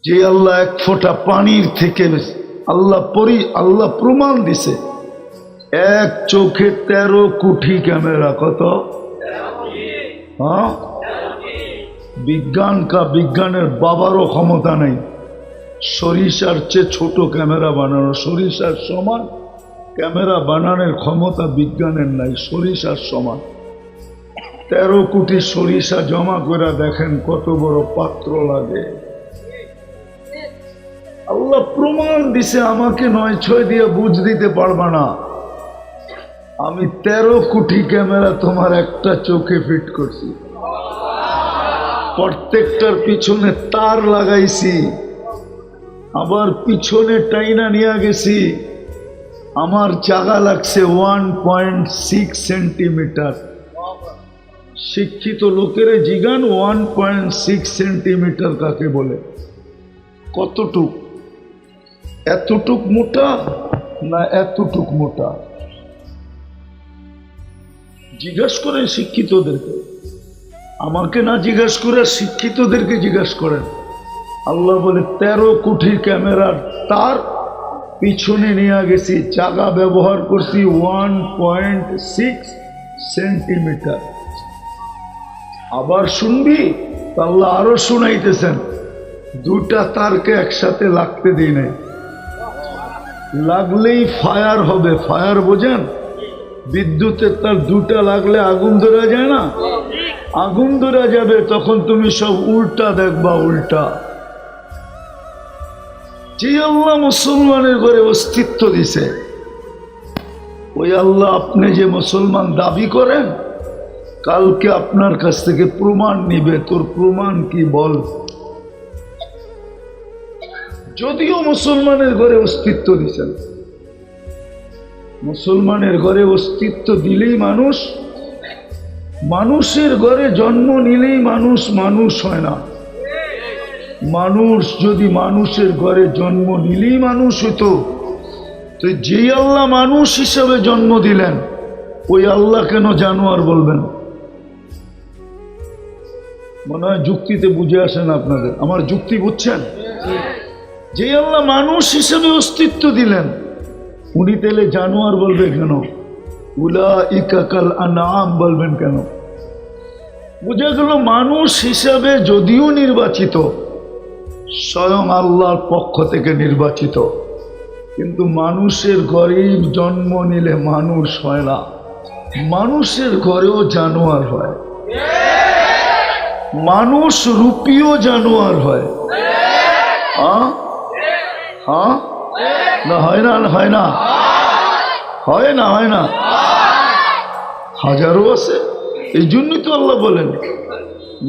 যে আল্লাহ এক ফোঁটা পানির থেকে আল্লাহ প্রমাণ দিছে এক চোখে 13 কোটি ক্যামেরা। কত? হ্যাঁ, বিজ্ঞানের বাবারও ক্ষমতা নেই সরিষার চেয়ে ছোট ক্যামেরা বানানো। সরিষার সমান ক্যামেরা বানানোর ক্ষমতা বিজ্ঞানের নাই, সরিষার সমান। 13 কোটি সরিষা জমা করে দেখেন কত বড় পাত্র লাগে। আল্লাহ প্রমাণ দিছে, আমাকে 9-6 দিয়ে বুঝ দিতে পারবা না। আমি 13 কোটি ক্যামেরা তোমার একটা চোখে ফিট করছি, প্রত্যেকটার পিছনে তার লাগাইছি, আবার পিছনে টাইনা নিয়ে গেছি। আমার জায়গা লাগছে 1.6 সেন্টিমিটার। শিক্ষিত লোকের জিগান 1.6 সেন্টিমিটার কাকে বলে? কতটুক? এতটুক মোটা না এতটুক মোটা? জিজ্ঞাস করেন শিক্ষিতদেরকে, আমাকে না জিজ্ঞাস করে শিক্ষিতদেরকে জিজ্ঞাস করেন। আল্লাহ বলে 13 কোটি ক্যামেরার তার পিছনে নিয়ে গেছি, জায়গা ব্যবহার করছি 1.6 সেন্টিমিটার। আবার শুনবি? আল্লাহ আরো শুনাইতেছেন, 2টা তারকে একসাথে লাগতে দিই নাই, লাগলেই ফায়ার হবে। ফায়ার বোঝেন? বিদ্যুতের তার 2টা লাগলে আগুন ধরে যায় না? আগুন ধরে যাবে, তখন তুমি সব উল্টা দেখবা, উল্টা। যে আল্লাহ মুসলমানের ঘরে অস্তিত্ব দিছে, ওই আল্লাহ আপনি যে মুসলমান দাবি করেন, কালকে আপনার কাছ থেকে প্রমাণ নিবে। তোর প্রমাণ কি বল? যদিও মুসলমানের ঘরে অস্তিত্ব দিছেন, মুসলমানের ঘরে অস্তিত্ব দিলেই মানুষের ঘরে জন্ম নিলেই মানুষ হয় না। মানুষ যদি মানুষের ঘরে জন্ম নিলেই মানুষ হতো, তো যে আল্লাহ মানুষ হিসাবে জন্ম দিলেন, ওই আল্লাহ কেন জানোয়ার বলবেন? মনে হয় যুক্তিতে বুঝে আসে না আপনাদের। আমার যুক্তি বুঝছেন? যে আল্লাহ মানুষ হিসেবে অস্তিত্ব দিলেন, উনি তেলে জানোয়ার বলবে কেন? উলাইকা কাল আনআম বলবেন কেন? বুঝা গেল মানুষ হিসাবে যদিও নির্বাচিত, স্বয়ং আল্লাহর পক্ষ থেকে নির্বাচিত, কিন্তু মানুষের ঘরেই জন্ম নিলে মানুষ হয় না, মানুষের ঘরেও জানোয়ার হয়, মানুষ রূপীয় জানোয়ার হয়। হ্যাঁ হ্যাঁ, না হয় না? হয় না? হয় না? হয় না? হাজারো আছে। এই জন্যই তো আল্লাহ বলেন,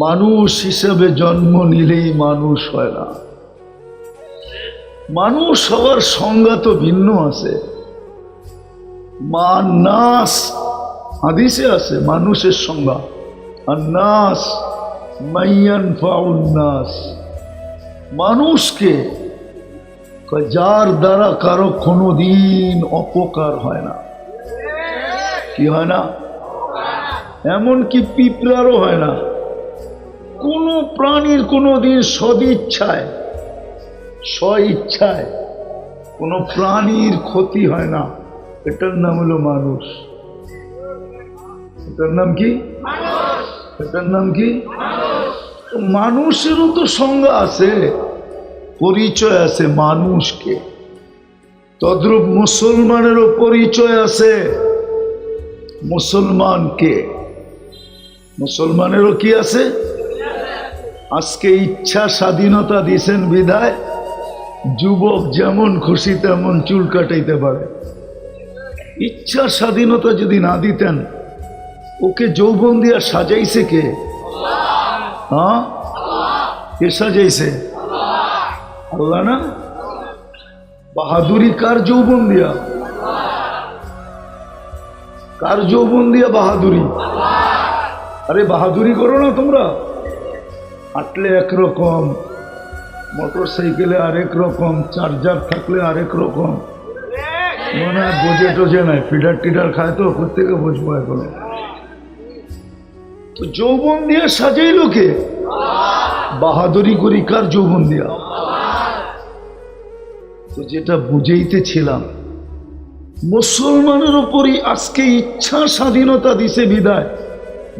মানুষ হিসাবে জন্ম নিলেই মানুষ হয় না। মানুষ হওয়ার সংজ্ঞা তো ভিন্ন আছে। নাস হাদিসে আছে মানুষের সংজ্ঞা, আর নাস মাইয়ানফাউন নাস, মানুষকে যার দ্বারা কারো কোনোদিন অপকার হয় না। কি হয় না? এমনকি পিঁপড়ারও হয় না। কোনো প্রাণীর কোনোদিন স্বইচ্ছায় কোনো প্রাণীর ক্ষতি হয় না। এটার নাম হলো মানুষ। এটার নাম কি? এটার নাম কি? মানুষেরও তো সংজ্ঞা আছে, পরিচয় আছে মানুষকে। তদ্রূপ মুসলমানেরও পরিচয় আছে, মুসলমানকে। মুসলমানেরও কি আছে? আজকে ইচ্ছা স্বাধীনতা দিয়েছেন বিধায় যুবক যেমন খুশি তেমন চুল কাটাইতে পারে। ইচ্ছা স্বাধীনতা যদি না দিতেন, ওকে যৌবন দিয়া সাজাইছে কে? হ্যাঁ, কে সাজাইছে? আল্লাহ না? বাহাদুরি কার যৌবন দিয়া? কার যৌবন দিয়া বাহাদুরি? আরে বাহাদুরি করো না তোমরা। হাঁটলে একরকম, মোটর সাইকেলে আরেক রকম, চার্জার থাকলে আরেক রকম। মনে হয় বোঝে টোঝে নাই, ফিডার টিডার খায় তো, প্রত্যেকে বুঝবো এখন। তো যৌবন দিয়া সাজাইল কে? বাহাদুরি করি কার যৌবন দিয়া? তো যেটা বুঝাইতেছিলাম, মুসলমানের উপরই আজকে ইচ্ছা স্বাধীনতা দিছে বিদায়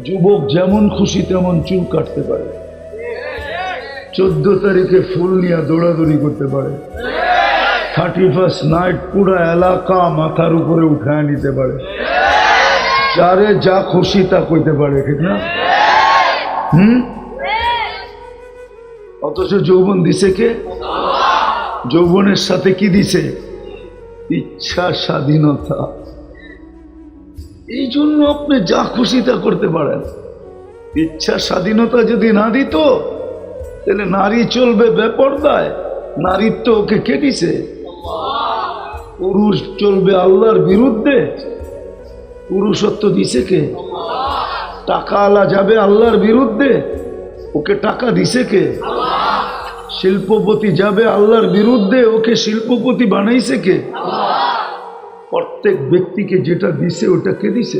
যুবক যেমন খুশি তেমন চুল কাটতে পারে, 14 তারিখে ফুল নিয়ে দৌড়াদৌড়ি করতে পারে, 31st নাইট পুরো এলাকা মাথার উপরে উঠায় নিতে পারে, যারে যা খুশি তা কইতে পারে, ঠিক না? অথচ যৌবন দিছে কে? যৌবনের সাথে কি দিছে? ইচ্ছা স্বাধীনতা। এই জন্য আপনি যা খুশি তা করতে পারেন। ইচ্ছা স্বাধীনতা যদি না দিত তাহলে নারী চলবে বেপরদায়, নারীত্ব ওকে কে দিছে? পুরুষ চলবে আল্লাহর বিরুদ্ধে, পুরুষত্ব দিছে কে? টাকা আলা যাবে আল্লাহর বিরুদ্ধে, ওকে টাকা দিছে কে? শিল্পপতি যাবে আল্লাহর বিরুদ্ধে, ওকে শিল্পপতি বানাইছে কে? প্রত্যেক ব্যক্তিকে যেটা দিছে ওটা কে দিছে?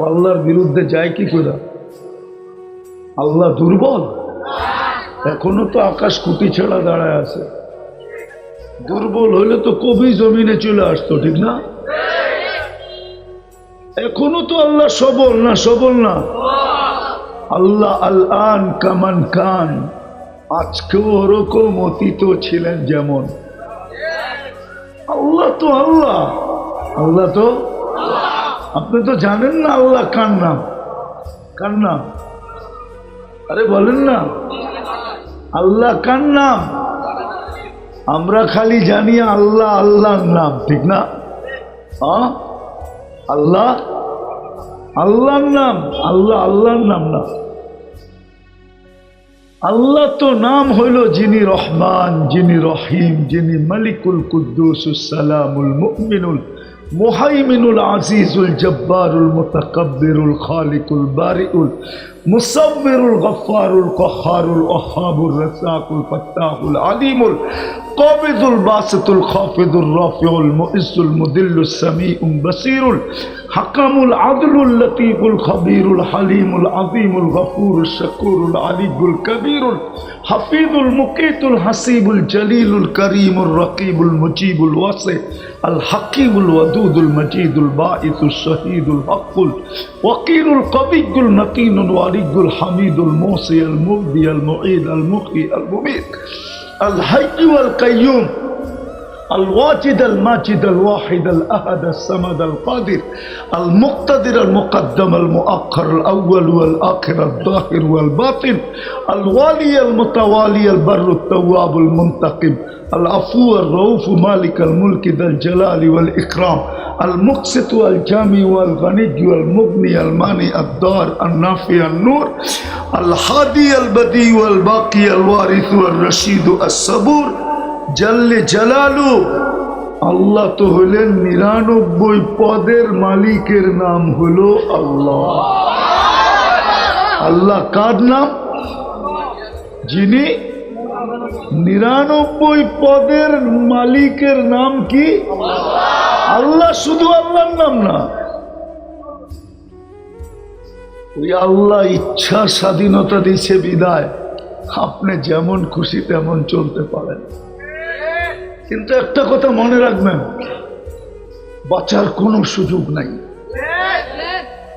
আল্লাহর বিরুদ্ধে যায় কি করে? আল্লাহ দুর্বল? এখনো তো আকাশ কুটি ছেড়া দাঁড়ায় আছে। দুর্বল হলে তো কবি জমিনে চলে আসতো, ঠিক না? এখনো তো আল্লাহ সবল না? সবল না? আল্লাহ আল-আন কামান কান, আজকেও ওরকম অতীত ছিলেন যেমন। আল্লাহ তো আল্লাহ, আল্লাহ তো। আপনি তো জানেন না আল্লাহ কার নাম? কার নাম? আরে বলেন না, আল্লাহ কার নাম? আমরা খালি জানি আল্লাহ আল্লাহর নাম, ঠিক না? আল্লাহ আল্লাহর নাম, আল্লাহ আল্লাহর নাম না। আল্লাহ তো নাম হইল যিনি রহমান, যিনি রহিম, যিনি মালিকুল কুদ্দুসুস সালামুল মুমিনুল মুহাইমিনুল আজিজুল জব্বারুল মুতাকাব্বিরুল খালিকুল বারিউল মুসাব্বিরুল গফফারুল কহ্হারুল ওয়াহ্হাবুর রাজ্জাকুল ফাত্তাহুল আলিমুল কাবিদুল বাসিতুল খাফিদুর রাফিউল মুইজ্জুল মুদিল্লুস সামিউল বাসিরুল হাকামুল আদলুল লতীফুল খবীরুল হালিমুল আযীমুল গফুরুশ শাকুরুল আলিয়ুল কবীরুল হাফিজুল মুকীতুল হাসিবুল জলিলুল করিমুর রকিবুল মুজিবুল ওয়াসি আল হাকিমুল ওয়াদুদুল মজিদুল বাঈসুশ শহীদুল হকুল ওয়াকিলুল কবিয়ুল মতিনুল ওয়ালিয়ুল হামিদুল মুসি আল মুবদি আল মুঈদ আল মুহয়ি আল মুমীত আল হায়্যু আল কাইয়্যুম الواجد الماجد الواحد الأحد الصمد القادر المقتدر المقدم المؤخر الأول والآخر الظاهر والباطن الوالي المتوالي البر التواب المنتقم العفو الرؤوف مالك الملك ذا الجلال والإكرام المقسط والجامع والغني والمغني المانع الدار النافع النور الهادي البديع والباقي الوارث والرشيد الصبور জাল্লে জালালু। আল্লাহ তো হলেন 99 পদের মালিকের নাম হলো আল্লাহ। আল্লাহ কার নাম? যিনি 99 পদের মালিকের নাম কি? আল্লাহ। শুধু আল্লাহর নাম না, ওই আল্লাহ ইচ্ছা স্বাধীনতা দিছে বিদায় আপনি যেমন খুশি তেমন চলতে পারেন। কিন্তু একটা কথা মনে রাখবেন, বাঁচার কোনো সুযোগ নাই।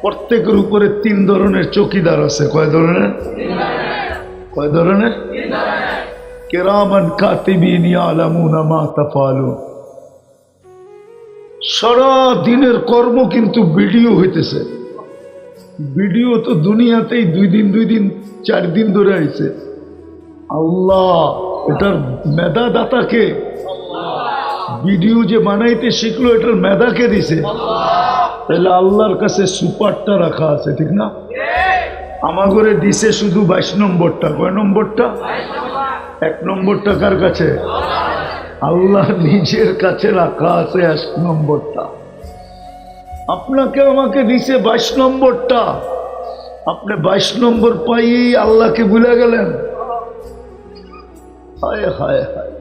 প্রত্যেকের উপরে 3 ধরনের চৌকিদার আছে। কয় ধরনের? কয় ধরনের? কিরামান কাতিবিন ইয়ালামুনা মা তাফআলুন। সারা দিনের কর্ম কিন্তু ভিডিও হইতেছে। ভিডিও তো দুনিয়াতেই 2 দিন 4 দিন ধরে আইছে। আল্লাহ এটার মেধা দাতাকে, ভিডিও যে বানাইতে শিখলো এটার মেধাকে দিছে। তাহলে আল্লাহর কাছে সুপারটা রাখা আছে, ঠিক না? আমার ঘরে দিছে শুধু 22 নম্বরটা। কয় নম্বরটা? 1 নম্বরটা কার কাছে? আল্লাহ নিজের কাছে রাখা আছে 1 নম্বরটা। আপনাকে আমাকে দিছে 22 নম্বরটা। আপনি 22 নম্বর পাই আল্লাহকে ভুলে গেলেন। হায় হায় হায়।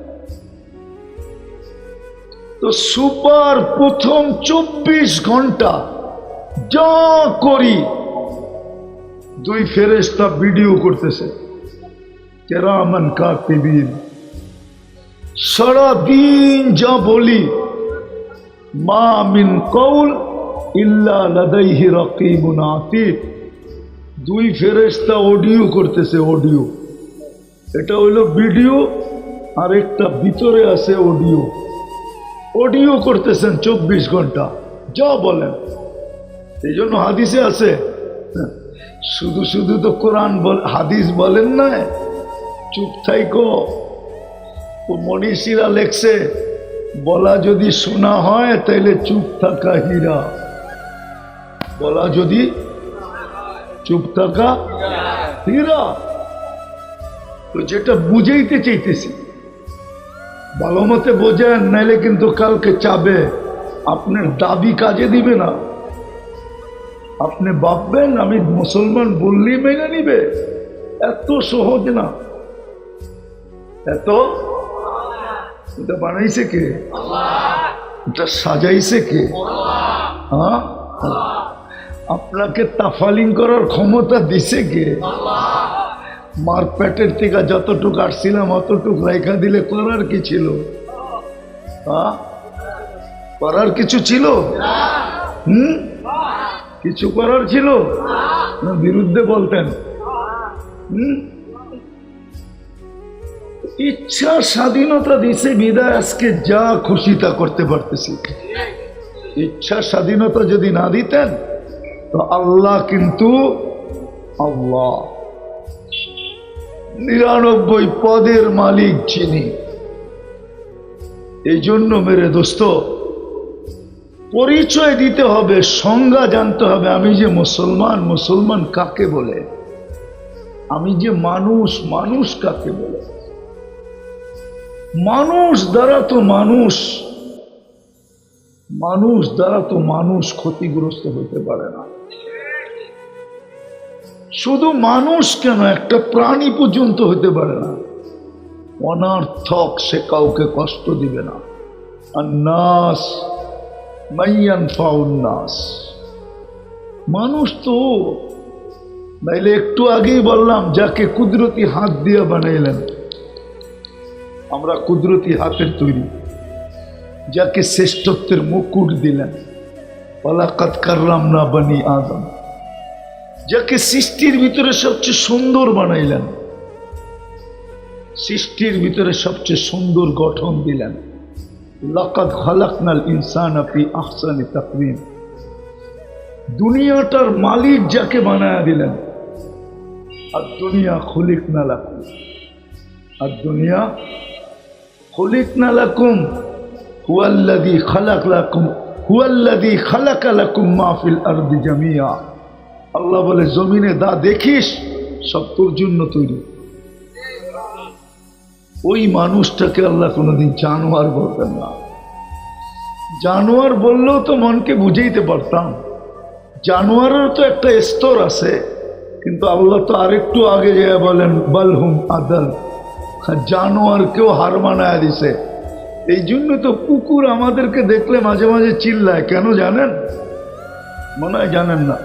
তো সুপার প্রথম 24 ঘন্টা যা করি 2 ফেরেশতা ভিডিও করতেছে। কিরামান কাতিবিন, সারাদিন যা বলি, মা মিন কওল ইল্লা লাদাইহি রাকিবুন আতীদ, দুই ফেরেশতা অডিও করতেছে, অডিও, এটা হইল ভিডিও, আর একটা ভিতরে আছে অডিও, অডিও করতেছেন 24 ঘন্টা, যা বলেন। এই জন্য হাদিসে আছে, শুধু শুধু তো কোরআন হাদিস বলেন না, চুপ থাইকো। ও মনীষীরা লেখছে, বলা যদি শোনা হয় তাইলে চুপ থাকা হীরা, বলা যদি চুপ থাকা হীরা। তো যেটা বুঝাইতে চাইতেছি ভালো মতে বোঝেন, নাইলে কিন্তু কালকে চাবে, আপনার দাবি কাজে দিবে না। আপনি ভাববেন আমি মুসলমান বললেই মেনে নিবে, এত সহজ না। এত এটা বানাইছে কে? এটা সাজাইছে কে? হ্যাঁ, আপনাকে তাফালিং করার ক্ষমতা দিছে কে? মার পেটের থেকে যতটুকু আসছিলাম অতটুকু রেখা দিলে করার কি ছিল? হ্যাঁ, করার কিছু ছিল? কিছু করার ছিল না? বিরুদ্ধে বলতেন? ইচ্ছা স্বাধীনতা দিছে বিদায় আজকে যা খুশি তা করতে পারতেছি। ইচ্ছা স্বাধীনতা যদি না দিতেন তো আল্লাহ কিন্তু আল্লাহ 99 পদের মালিক যিনি। এই জন্য মেরে দোস্ত, পরিচয় দিতে হবে, সংজ্ঞা জানতে হবে। আমি যে মুসলমান, মুসলমান কাকে বলে? আমি যে মানুষ, মানুষ কাকে বলে? মানুষ দ্বারা তো মানুষ, মানুষ দ্বারা তো মানুষ ক্ষতিগ্রস্ত হতে পারে না। শুধু মানুষ কেন, একটা প্রাণী পর্যন্ত হতে পারে না অনার্থক, সে কাউকে কষ্ট দিবে না। আন্নাস মাইয়ানফাউন নাস, মানুষ তো। নাইলে একটু আগেই বললাম, যাকে কুদরতি হাত দিয়ে বানাইলেন, আমরা কুদরতি হাতের তৈরি, যাকে শ্রেষ্ঠত্বের মুকুট দিলেন, ওয়ালাকাদ কাররামনা বনি আদম, যাকে সৃষ্টির ভিতরে সবচেয়ে সুন্দর বানাইলেন, সৃষ্টির ভিতরে সবচেয়ে সুন্দর গঠন দিলেন, লাকাদ খালাকনাল ইনসানা ফি আহসানি তাকওয়িম, দুনিয়াটার মালিক যাকে বানায়া দিলেন, আর দুনিয়া খুলিকনা লাকুম, আর দুনিয়া খুলিকনা লাকুম হুয়াল্লাযী খালাক লাকুম, হুয়াল্লাযী খালাকা লাকুম মা ফিল আরদি জামিয়া। আল্লাহ বলে, জমিনে দা দেখিস সব তোর জন্য তৈরি। ওই মানুষটাকে আল্লাহ কোনোদিন জানোয়ার বলতেন না। জানোয়ার বললেও তো মনকে বুঝাইতে পারতাম, জানোয়ারের তো একটা স্তর আছে, কিন্তু আল্লাহ তো আরেকটু আগে যায় বলেন বালহুম আদাল, জানোয়ারকেও হার মানায় দিছে। এই জন্য তো কুকুর আমাদেরকে দেখলে মাঝে মাঝে চিল্লায়, কেন জানেন? মনে হয় জানেন না।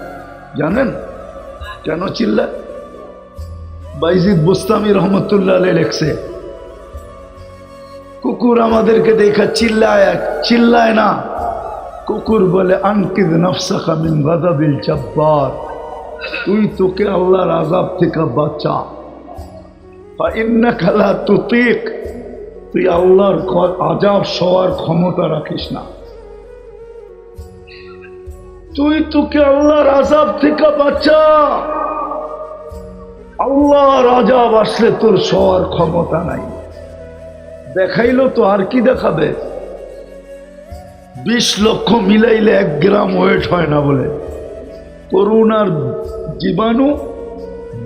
জানেন কেন চিল্লায়? বাইজিদ বুস্তামি রহমতুল্লাহ আলাইহি লেখছে, কুকুর আমাদেরকে দেখা চিল্লায়, চিল্লায় না। কুকুর বলে, আনকিদ নফসাকা মিন গাযাবিল জব্বার, তুই তোকে আল্লাহর আযাব থেকে বাঁচা। ফা ইন্নাকা লা তুতিক, তুই আল্লাহর আযাব সওয়ার ক্ষমতা রাখিস না। তুই তোকে আল্লাহর আযাব থেকে বাঁচা। আল্লাহর আযাব আসলে তোর সওয়ার ক্ষমতা নাই। দেখাইলো তো আর কি দেখাবে? 20 লক্ষ মিলাইলে 1 গ্রাম ওয়েট হয় না বলে। করোনার জীবাণু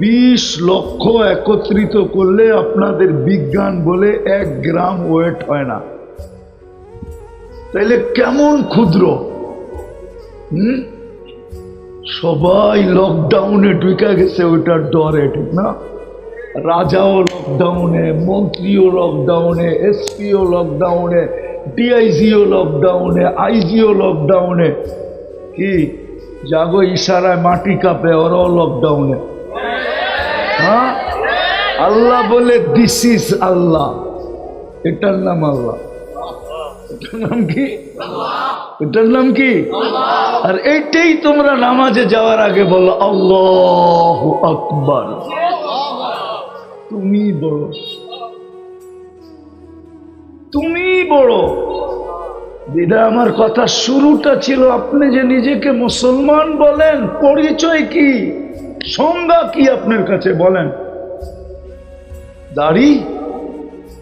20 লক্ষ একত্রিত করলে আপনাদের বিজ্ঞান বলে 1 গ্রাম ওয়েট হয় না। তাইলে কেমন ক্ষুদ্র। সবাই লকডাউনে ঢুকে গেছে ওইটার ডরে, ঠিক না? রাজাও লকডাউনে, মন্ত্রীও লকডাউনে, এসপিও লকডাউনে, ডিআইজিও লকডাউনে, আইজিও লকডাউনে। কি জাগো ইশারায় মাটি কাঁপে, ওরাও লকডাউনে। হ্যাঁ, আল্লাহ বলে দিস ইজ আল্লাহ, এটার নাম আল্লাহ। এটার নাম কি? এটার নাম কি? আর এইটাই তোমরা নামাজে যাওয়ার আগে বলো, আল্লাহু আকবার। তুমি বড়, তুমি বড়। যেটা আমার কথা শুরুটা ছিল, আপনি যে নিজেকে মুসলমান বলেন, পরিচয় কি, সংজ্ঞা কি আপনার কাছে বলেন? দাড়ি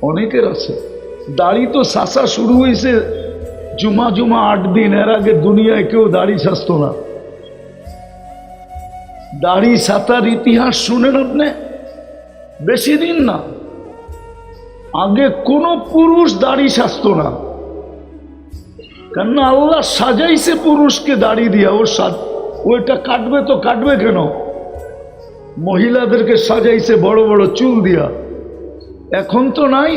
অনেকের আছে, দাড়ি তো সাসা শুরু হয়েছে জুমা 8 দিন। এর আগে দুনিয়ায় কেউ দাড়ি সাজত না। দাড়ি সাতার ইতিহাস শুনেন আপনি? বেশি দিন না, আগে কোনো পুরুষ দাড়ি সাজত না। কেন? আল্লাহ সাজাইছে পুরুষকে দাড়ি দিয়া। ওইটা কাটবে তো কাটবে কেন? মহিলাদেরকে সাজাইছে বড় বড় চুল দিয়া। এখন তো নাই,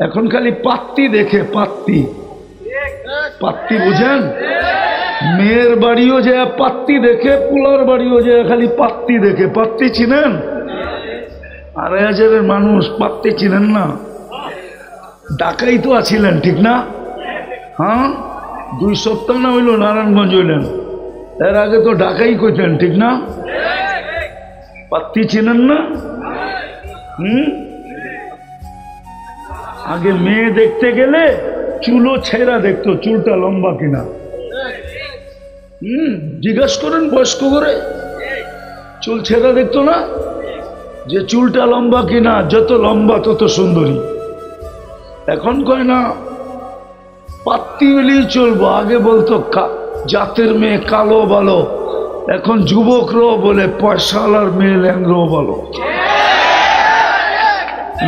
এখন খালি পাত্তি দেখে। পাত্তি, পাত্তি বুঝেন? মেয়ের বাড়িও যে পাত্তি দেখে, পোলার বাড়িও যে খালি পাত্তি দেখে। পাত্তি চিনেন? 2,500 মানুষ পাত্তি চিনেন না? ঢাকাই তো আছিলেন, ঠিক না? হ্যাঁ, 2 সপ্তাহ না হইল নারায়ণগঞ্জ হইলেন। এর আগে তো ঢাকাই কইতেন, ঠিক না? পাত্তি চিনেন না? আগে মেয়ে দেখতে গেলে চুলও ছেঁড়া দেখতো, চুলটা লম্বা কিনা। জিজ্ঞাসা করেন বয়স্ক করে, চুল ছেঁড়া দেখতো না? যে চুলটা লম্বা কিনা, যত লম্বা তত সুন্দরী। এখন কয় না পাত্তি হলেই চলবো। আগে বলতো জাতের মেয়ে কালো ভালো, এখন যুবকরাও বলে পয়সাওয়ালার মেয়ে ল্যাংরাও ভালো,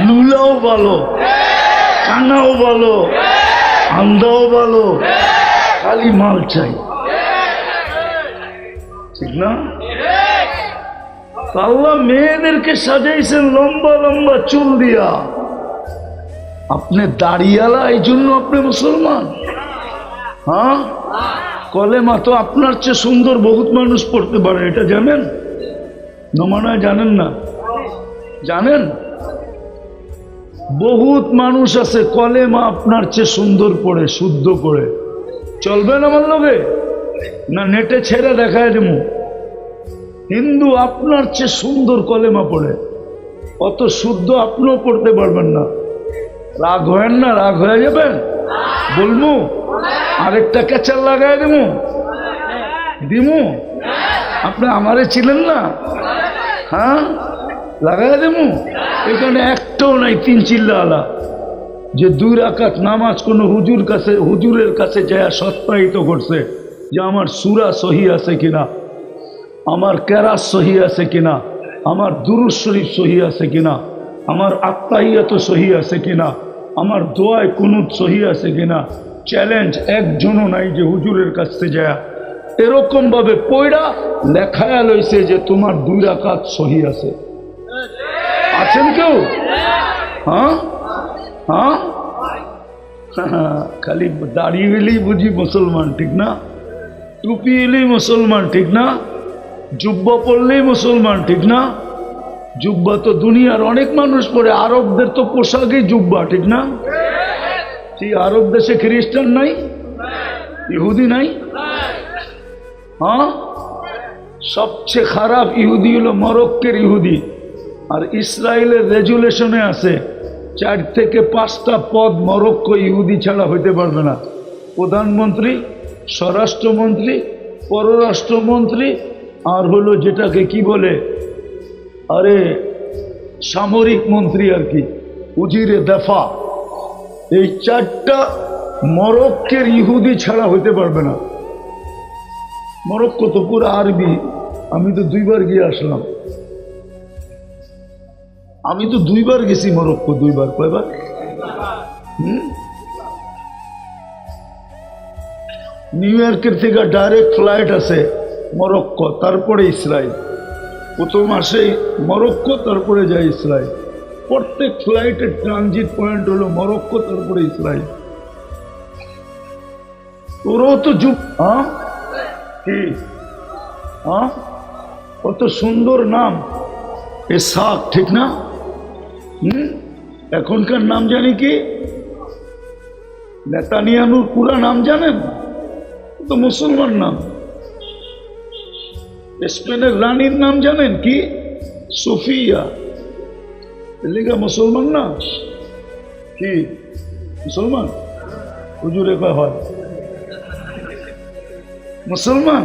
লুলাও ভালো, কানাও ভালো, আন্দাও ভালো, খালি মাল চাই, ঠিক না? আল্লাহ মেয়েদেরকে সাজাইছেন লম্বা লম্বা চুল দিয়া। আপনি দাড়িয়ালা, এই জন্য আপনি মুসলমান? হ্যাঁ, কলেমা তো আপনার চেয়ে সুন্দর বহুত মানুষ পড়তে পারে, এটা জানেন না? মনে হয় জানেন না? জানেন? বহুত মানুষ আছে কলেমা আপনার চেয়ে সুন্দর পড়ে, শুদ্ধ পড়ে। চলবেন আমার লগে? না নেটে ছেড়ে দেখায় দেবো? হিন্দু আপনার চেয়ে সুন্দর কলেমা পড়ে, অত শুদ্ধ আপনিও পড়তে পারবেন না। রাগ হয়েন না, রাগ হয়ে যাবেন। বলবো আরেকটা ক্যাচার লাগাই দেবো, দিমু? আপনি আমারে ছিলেন না? হ্যাঁ, লাগাই দেবো। এখানে একটাও নাই 3 চিল্লা আলা যে 2 রাকাত নামাজ কোনো হুজুরের কাছে যায় সত্যায়িত করছে যে আমার সূরা সহি আছে কিনা, আমার কেরাত সহি আছে কিনা, আমার দুরূদ শরীফ সহি আছে কিনা, আমার আত্তাহিয়াত সহি আছে কিনা, আমার দোয়ায় কুনুত সহি আছে কিনা। চ্যালেঞ্জ একজনও নাই যে হুজুরের কাছে যায় এরকম ভাবে পয়ড়া লেখায়া লইছে যে তোমার 2 রাকাত সহি আছে। আছেন কেউ? হ্যাঁ হ্যাঁ, খালি দাড়ি এলেই বুঝি মুসলমান, ঠিক না? টুপি এলেই মুসলমান, ঠিক না? জুব্বা পরলেই মুসলমান, ঠিক না? জুব্বা তো দুনিয়ার অনেক মানুষ পরে, আরবদের তো পোশাকই জুব্বা, ঠিক না? ঠিক, আরব দেশে খ্রিস্টান নাই, ইহুদি নাই। হ্যাঁ, সবচেয়ে খারাপ ইহুদি হলো মরক্কের ইহুদি। আর ইসরায়েলের রেজুলেশনে আছে 4 থেকে 5টা পদ মরক্কো ইহুদি ছাড়া হইতে পারবে না। প্রধানমন্ত্রী, স্বরাষ্ট্রমন্ত্রী, পররাষ্ট্রমন্ত্রী, আর হলো যেটাকে কি বলে, আরে সামরিক মন্ত্রী আর কি, উজিরে দফা। এই 4টা মরক্কের ইহুদি ছাড়া হইতে পারবে না। মরক্কো তো পুরো আরবি। আমি তো 2 বার গিয়ে আসলাম। আমি তো 2 বার গেছি মরক্কো। 2 বার? কয়বার? নিউ ইয়র্কের থেকে ডাইরেক্ট ফ্লাইট আছে মরক্কো, তারপরে ইসরায়েল। প্রথম আসে মরক্কো, তারপরে যায় ইসরায়েল। প্রত্যেক ফ্লাইটের ট্রানজিট পয়েন্ট হলো মরক্কো, তারপরে ইসরায়েল। ওরাও তো হ্যাঁ কি, হ্যাঁ, কত সুন্দর নাম এসাক, ঠিক না? এখনকার নাম জানি কি নেতানিয়াহুর পুরা নাম জানেন? তো মুসলমান নাম। স্পেনের রানীর নাম জানেন কি? সোফিয়া। লিগা মুসলমান না কি? মুসলমান হুজুরে কয় হয় মুসলমান।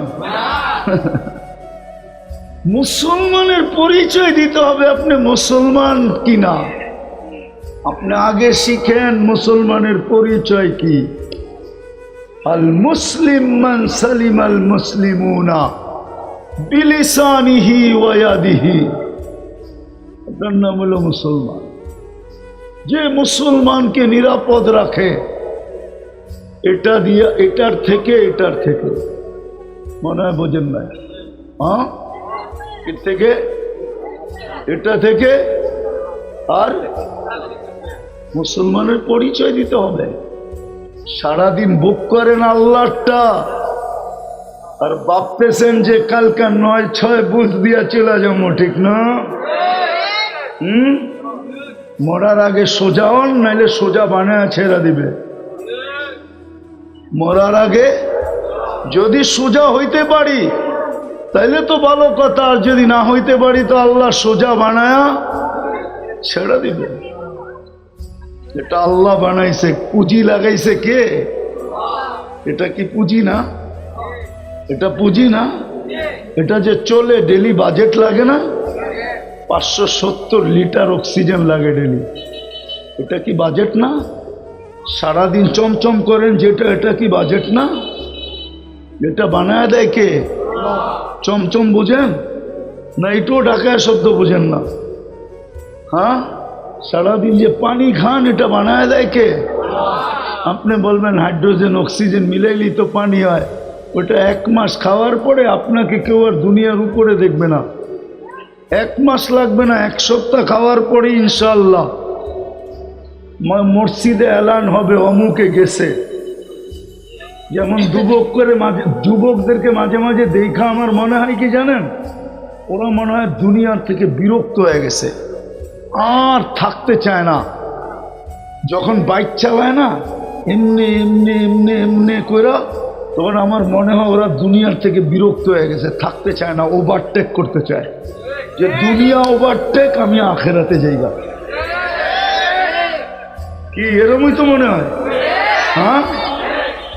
মুসলমানের পরিচয় দিতে হবে আপনি মুসলমান কিনা। আপনি আগে শিখেন মুসলমানের পরিচয় কি। আল মুসলিম মান সালিম আল মুসলিমুনা বিলিসানিহি ওয়া ইয়াদিহি। আপনার নাম হলো মুসলমান। যে মুসলমানকে নিরাপদ রাখে এটা দিয়ে, এটার থেকে মনে হয় বোঝেন না? হ্যাঁ, এর থেকে, এটা থেকে, আর মুসলমানের পরিচয় দিতে হবে। সারাদিন বুক করেন আল্লাহটা আর ভাবতেছেন যে কালকে 9-6 বুঝ দিয়া চলে যাবো, ঠিক না? মরার আগে সোজা হন, নাইলে সোজা বানায় ছেড়া দিবে। মরার আগে যদি সোজা হইতে পারি তাইলে তো ভালো কথা, আর যদি না হইতে পারি তো আল্লাহ সোজা বানায়া ছেড়া দিবে। এটা আল্লাহ বানাইছে, পুঁজি লাগাইছে কে? এটা কি পুঁজি না? এটা পুঁজি না? এটা যে চলে ডেলি বাজেট লাগে না? 570 লিটার অক্সিজেন লাগে ডেলি। এটা কি বাজেট না? সারাদিন চমচম করেন যেটা, এটা কি বাজেট না? এটা বানায় দেয় কে? চমচম বুঝেন না? এটাও ঢাকায় শব্দ বুঝেন না? হ্যাঁ, সারাদিন যে পানি খান এটা বানায় দেয় কে? আপনি বলবেন হাইড্রোজেন অক্সিজেন মিলাইলেই তো পানি হয়। ওটা 1 মাস খাওয়ার পরে আপনাকে কেউ আর দুনিয়ার উপরে দেখবে না। 1 মাস লাগবে না, 1 সপ্তাহ খাওয়ার পরে ইনশাআল্লাহ মসজিদে এলান হবে অমুকে গেছে। যেমন যুবকদেরকে মাঝে মাঝে দেখা আমার মনে হয় কি জানেন, ওরা মনে হয় দুনিয়ার থেকে বিরক্ত হয়ে গেছে, আর থাকতে চায় না। যখন বাইক চালায় না এমনি এমনি এমনি এমনি করে, তখন আমার মনে হয় ওরা দুনিয়ার থেকে বিরক্ত হয়ে গেছে, থাকতে চায় না, ওভারটেক করতে চায়, যে দুনিয়া ওভারটেক, আমি আখেরাতে যাইবা। কি এরকমই তো মনে হয়? হ্যাঁ,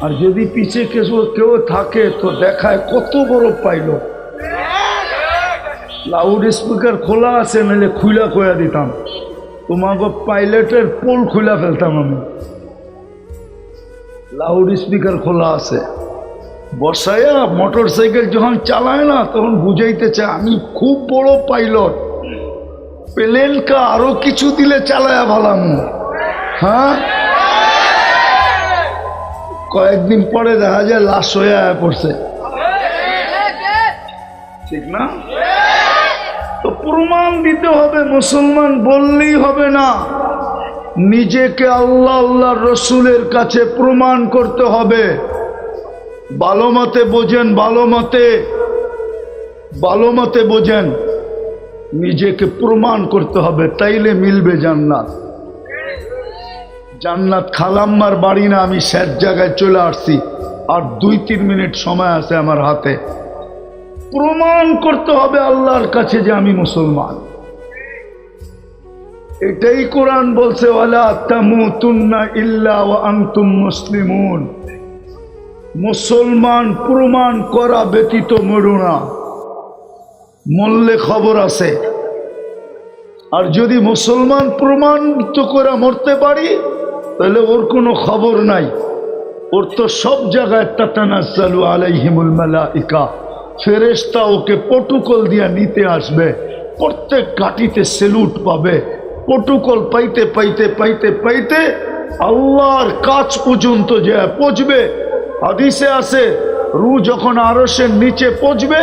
আর যদি পিছে কেউ থাকে তো দেখায় কত বড় পাইলট। লাউড স্পিকার খোলা আছে, নাহলে খুলা কয়া দিতাম, তোমাকে পাইলটের পোল খুলা ফেলতাম আমি। লাউড স্পিকার খোলা আছে, বসায়া মোটর সাইকেল যখন চালায় না তখন বুঝাইতে চায় আমি খুব বড় পাইলট, প্লেনকে আরো কিছু দিলে চালায়া ভালাম। হ্যাঁ, কয়েকদিন পরে দেখা যায় লাশ হয়ে পড়ছে, ঠিক না? তো প্রমাণ দিতে হবে, মুসলমান বললেই হবে না, নিজেকে আল্লাহ আল্লাহ রসুলের কাছে প্রমাণ করতে হবে। ভালো মতে বোঝেন, ভালো মতে বোঝেন, নিজেকে প্রমাণ করতে হবে, তাইলে মিলবে জান্নাত। জান্নাত খালাম্মার বাড়ি না, আমি শেষ জায়গায় চলে আসছি, আর 2-3 মিনিট সময় আছে আমার হাতে। প্রমাণ করতে হবে আল্লাহর কাছে যে আমি মুসলমান। এটাই কোরআন বলছে, ওয়ালা তামুতুন্না ইল্লা ওয়া আনতুম মুসলিমুন। মুসলমান প্রমাণ করা ব্যতীত মরো না, মরলে খবর আছে। আর যদি মুসলমান প্রমাণিত করে মরতে পারি তাহলে ওর কোনো খবর নাই। ওর তো সব জায়গায় তাতানাজ্জালু আলাইহিমুল মালাইকা, ফেরেশতা ওকে প্রটোকল দিয়া নিতে আসবে, প্রত্যেক ঘাটিতে সেলুট পাবে। প্রটোকল পাইতে পাইতে পাইতে পাইতে আল্লাহর কাছ পর্যন্ত যে পৌঁছবে। হাদিসে আছে, রূহ যখন আরশের নিচে পৌঁছবে,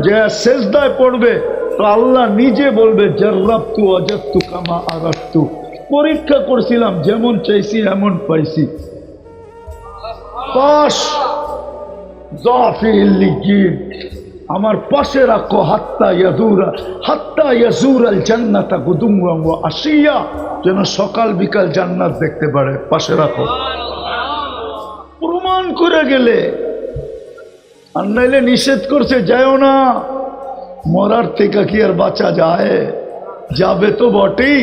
যে সেজদায় পড়বে, তো আল্লাহ নিজে বলবে জাররাবতু ওয়াজাদতু কামা আরাদতু, পরীক্ষা করছিলাম, যেমন চাইছি এমন পাইছি। পাশ আমার পাশে রাখো, হাত্তা ইয়াজুরাল জান্নাতা গুদুওয়া ওয়া আশিয়া, যেন সকাল বিকাল জান্নাত দেখতে পারে, পাশে রাখো। করে গেলে, আর নাইলে নিষেধ করছে যাও না, মরার থেকে কি আর বাঁচা যায়? যাবে তো বটেই,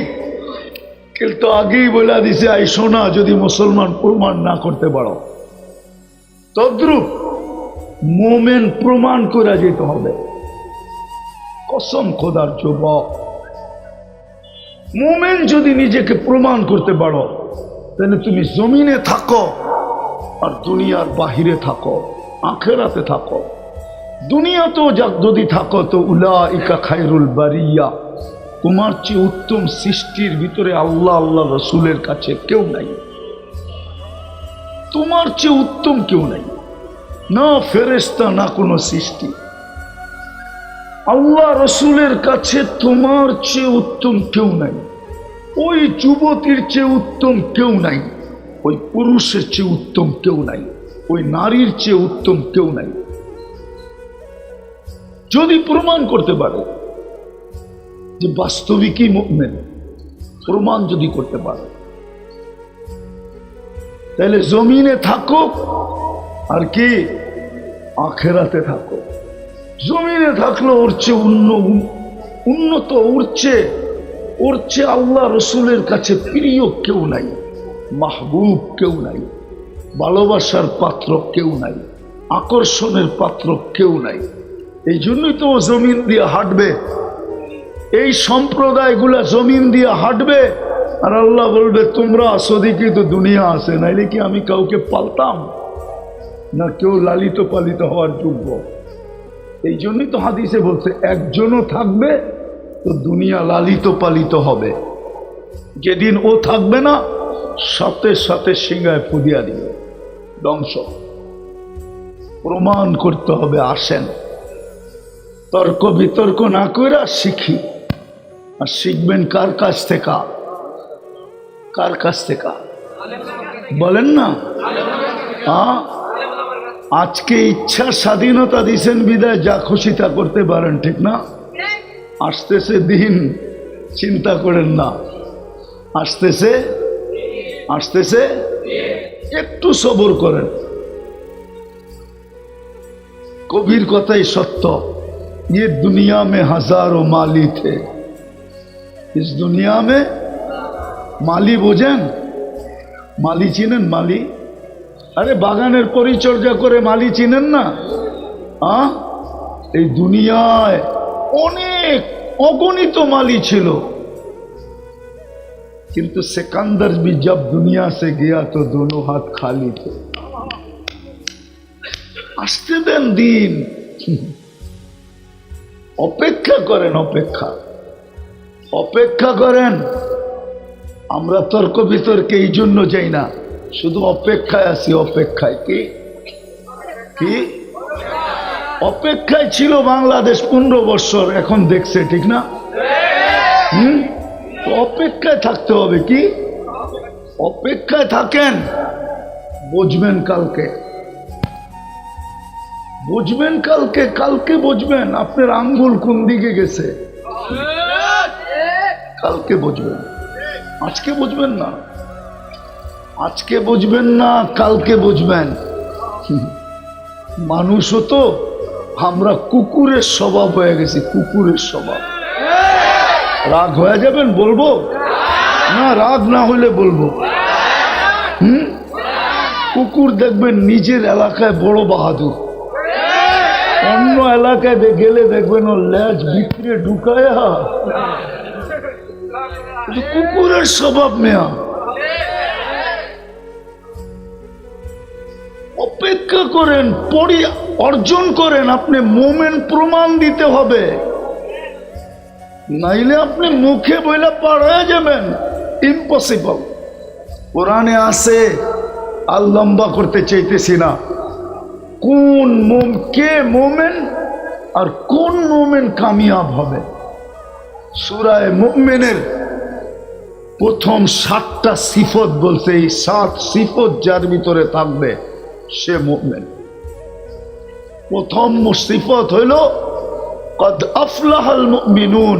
কিন্তু আগেই বলে দিছে আইসো না যদি মুসলমান প্রমাণ না করতে পারো। তদ্রুপ মোমেন প্রমাণ করে যেতে হবে। কসম খোদার যুবক, মোমেন যদি নিজেকে প্রমাণ করতে পারো তাহলে তুমি জমিনে থাকো আর দুনিয়ার বাহিরে থাকো, আখেরাতে থাকো। দুনিয়াতেও যদি থাকো তো উলাইকা খায়রুল বারিয়া, তোমার চেয়ে উত্তম সৃষ্টির ভিতরে আল্লাহ আল্লাহ রসুলের কাছে কেউ নাই, তোমার চেয়ে উত্তম কেউ নাই, না ফেরেশতা না কোনো সৃষ্টি। আল্লাহ রসুলের কাছে তোমার চেয়ে উত্তম কেউ নাই, ওই যুবতীর চেয়ে উত্তম কেউ নাই, ওই পুরুষের চেয়ে উত্তম কেউ নাই, ওই নারীর চেয়ে উত্তম কেউ নাই। যদি প্রমাণ করতে পারে যে বাস্তবিকই মুমিন, প্রমাণ যদি করতে পারে, তাহলে জমিনে থাকো আর কি আখেরাতে থাকো। জমিনে থাকলো ওর চেয়ে উন্নত, ওর চেয়ে আল্লাহ রসুলের কাছে প্রিয় কেউ নাই, মাহবুব কেউ নাই, ভালোবাসার পাত্র কেউ নাই, আকর্ষণের পাত্র কেউ নাই। এই জন্যই তো জমিন দিয়ে হাঁটবে, এই সম্প্রদায়গুলা জমিন দিয়ে হাঁটবে, আর আল্লাহ বলবে তোমরা আসো দেখি তো দুনিয়া আসে, নাইলে কি আমি কাউকে পালতাম না? কেউ লালিত পালিত হওয়ার যোগ্য। এই জন্যই তো হাদিসে বলছে একজনও থাকবে তো দুনিয়া লালিত পালিত হবে, যেদিন ও থাকবে না সাথে সাথে সিংহায় ফুদিয়া দিবে, ধ্বংস। প্রমাণ করতে হবে। আসেন তর্ক বিতর্ক না করে শিখি। আর শিখবেন কার কাছ থেকে? কার কাছ থেকে বলেন না? হ্যাঁ, আজকে ইচ্ছার স্বাধীনতা দিছেন বিদায় যা খুশি তা করতে পারেন, ঠিক না? আসতেছে দিন, চিন্তা করেন না, আসতেছে আসতেছে, একটু সবর করেন। কবির কথাই সত্য, ये दुनिया में हजारों माली थे, इस दुनिया में माली বোঝেন? মালি চিনেন? মালি, আরে বাগানের পরিচর্যা করে মালি চিনেন না? এই দুনিয়ায় অনেক অগণিত মালি ছিল, কিন্তু सिकंदर भी जब दुनिया से गया तो दोनों हाथ खाली थे। আসতে দেন দিন, অপেক্ষা করেন, অপেক্ষা করেন। আমরা তর্ক বিতর্কে এই জন্য যাই না, শুধু অপেক্ষায় আছি। অপেক্ষায় কি কি অপেক্ষায় ছিল বাংলাদেশ 15 বছর, এখন দেখছে, ঠিক না? অপেক্ষায় থাকতে হবে। কি অপেক্ষায় থাকেন, বুঝবেন কালকে, বুঝবেন কালকে, কালকে বুঝবেন আপনার আঙ্গুল কোন দিকে গেছে, কালকে বুঝবেন। আজকে বুঝবেন না, আজকে বুঝবেন না, কালকে বুঝবেন। মানুষও তো আমরা কুকুরের স্বভাব হয়ে গেছি, কুকুরের স্বভাব। রাগ হয়ে যাবেন বলবো না? রাগ না হলে বলবো। কুকুর দেখবেন নিজের এলাকায় বড় বাহাদুর, অন্য এলাকায় গেলে দেখবেন ও লেজ ভিতরে ঢুকায়। কুকুরের স্বভাব মেয়া। অপেক্ষা করেন, পড়ি অর্জন করেন। আপনি মোমেন্ট প্রমাণ দিতে হবে, নাইলে আপনি মুখে বইলে পার হয়ে যাবেন। ইম্পসিবল। কোরআনে আছে, আর লম্বা করতে চাইতেছি না, কোন কে মোমেন আর কোন মোমেন কামিয়াব হবে। সূরা মুমিনের প্রথম 7টা সিফত বলছে, এই 7 সিফত যার ভিতরে থাকবে সে মুমিন। প্রথম সিফত হইল কদ আফলাহাল মুমিনুন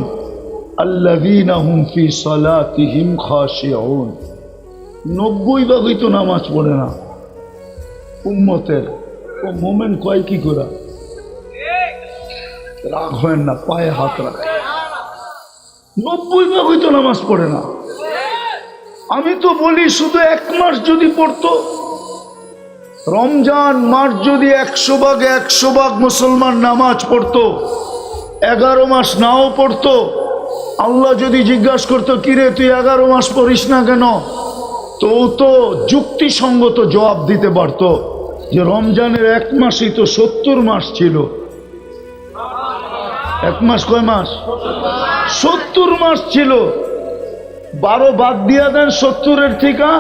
আল্লাযীনা হুম ফি সালাতিহিম খাশিউন। 90 ভাগই তো নামাজ পড়ে না, উম্মতের, ও মোমেন কয় কি করা? রাগ হয় না, পায়ে হাত রাখে। 90 তো নামাজ পড়ে না। আমি তো বলি শুধু 1 মাস যদি পড়তো, রমজান মাস যদি 100 ভাগ মুসলমান নামাজ পড়তো, 11 মাস নাও পড়তো, আল্লাহ যদি জিজ্ঞাসা করতো কিরে তুই 11 মাস পড়িস না কেন, তো যুক্তিসঙ্গত জবাব দিতে পারতো যে রমজানের 1 মাসই তো 70 মাস ছিল। 1 মাস কয় মাস? 70 মাস ছিল। 12 বাদ দিয়া দেন 70-এর থেকে,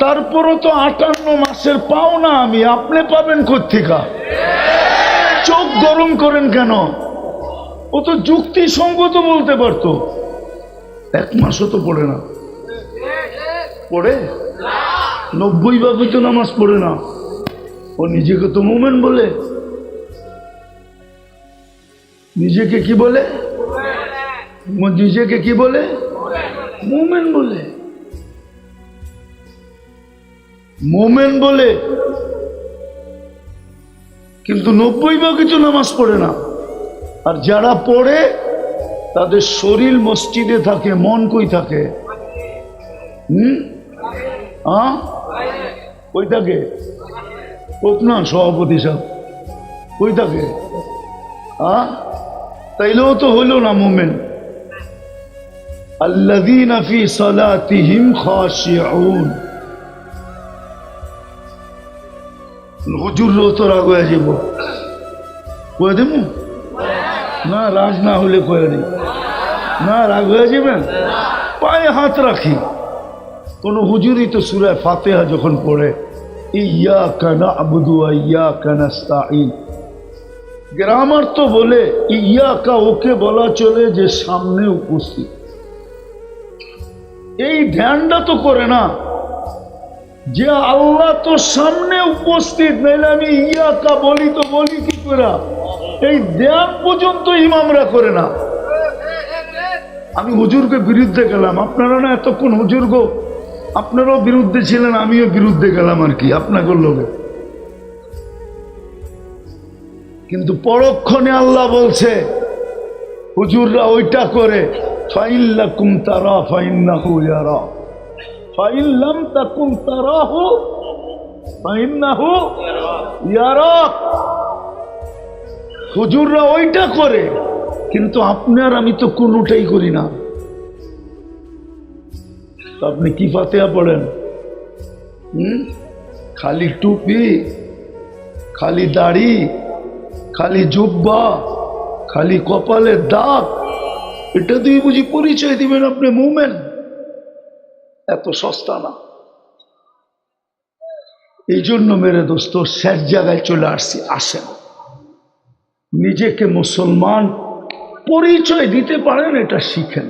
তারপরও তো 58 মাসের পাও না আমি, আপনি পাবেন কোত্থেকা? চোখ গরম করেন কেন? ও তো যুক্তিসঙ্গত বলতে পারতো। 1 মাসও তো পড়ে না। পড়ে 90 ভাগই তো নামাজ পড়ে না। ও নিজেকে তো মোমেন বলে। নিজেকে কি বলে? নিজেকে কি বলে? মোমেন বলে। মোমেন বলে, কিন্তু 90 ভাগই তো নামাজ পড়ে না। আর যারা পড়ে তাদের শরীর মসজিদে থাকে, মন কই থাকে? কই থাকে? না সভাপতি সাহেব কই থাকে? তাইলেও তো হইল না মোমেন। আল্লাযীনা ফী সালাতিহিম খাশিউন। হুজুরও তো রাগ হয়ে যাব, কয়ে দেব না? রাগ না হলে কয়ে দিই না, রাগ হয়ে যাবেন। পায়ে হাত রাখি। কোন হুজুরই তো সূরা ফাতিহা যখন পড়ে ইয়াকা না'বুদু ওয়া ইয়াকা নাস্তাঈন, গ্রামার তো বলে ইয়াকা ওকে বলা চলে যে সামনে উপস্থিত। এই ধ্যানটা তো করে না যে আল্লাহ তো সামনে উপস্থিত, নাইলে আমি ইয়াকা বলি তো বলি কি করে? এই ধ্যান পর্যন্ত ইমামরা করে না। আমি হুজুরকে বিরুদ্ধে গেলাম, আপনারা না এতক্ষণ হুজুর গো আপনারাও বিরুদ্ধে ছিলেন, আমিও বিরুদ্ধে গেলাম আর কি আপনাকে লোকে। কিন্তু পরক্ষণে আল্লাহ বলছে হুজুররা ওইটা করে, ফাইল্লাকুম তারা ফাইন্নাহু ইয়ারা, ফাইল্লাম তাকুম তারাহু ফাইন্নাহু ইয়ারা। হুজুররা ওইটা করে, কিন্তু আপনি আর আমি তো কোনোটাই করি না। আপনি কি ফাতিহা পড়েন? খালি টুপি, খালি দাড়ি, খালি জুব্বা, খালি কপালের দাগ, এটা দিয়ে বুঝি পরিচয় দিবেন আপনি মোমেন? এত সস্তা না। এই জন্য মেরে দোস্ত শেষ জায়গায় চলে আসছি। আসেন নিজেকে মুসলমান পরিচয় দিতে পারেন, এটা শিখেন।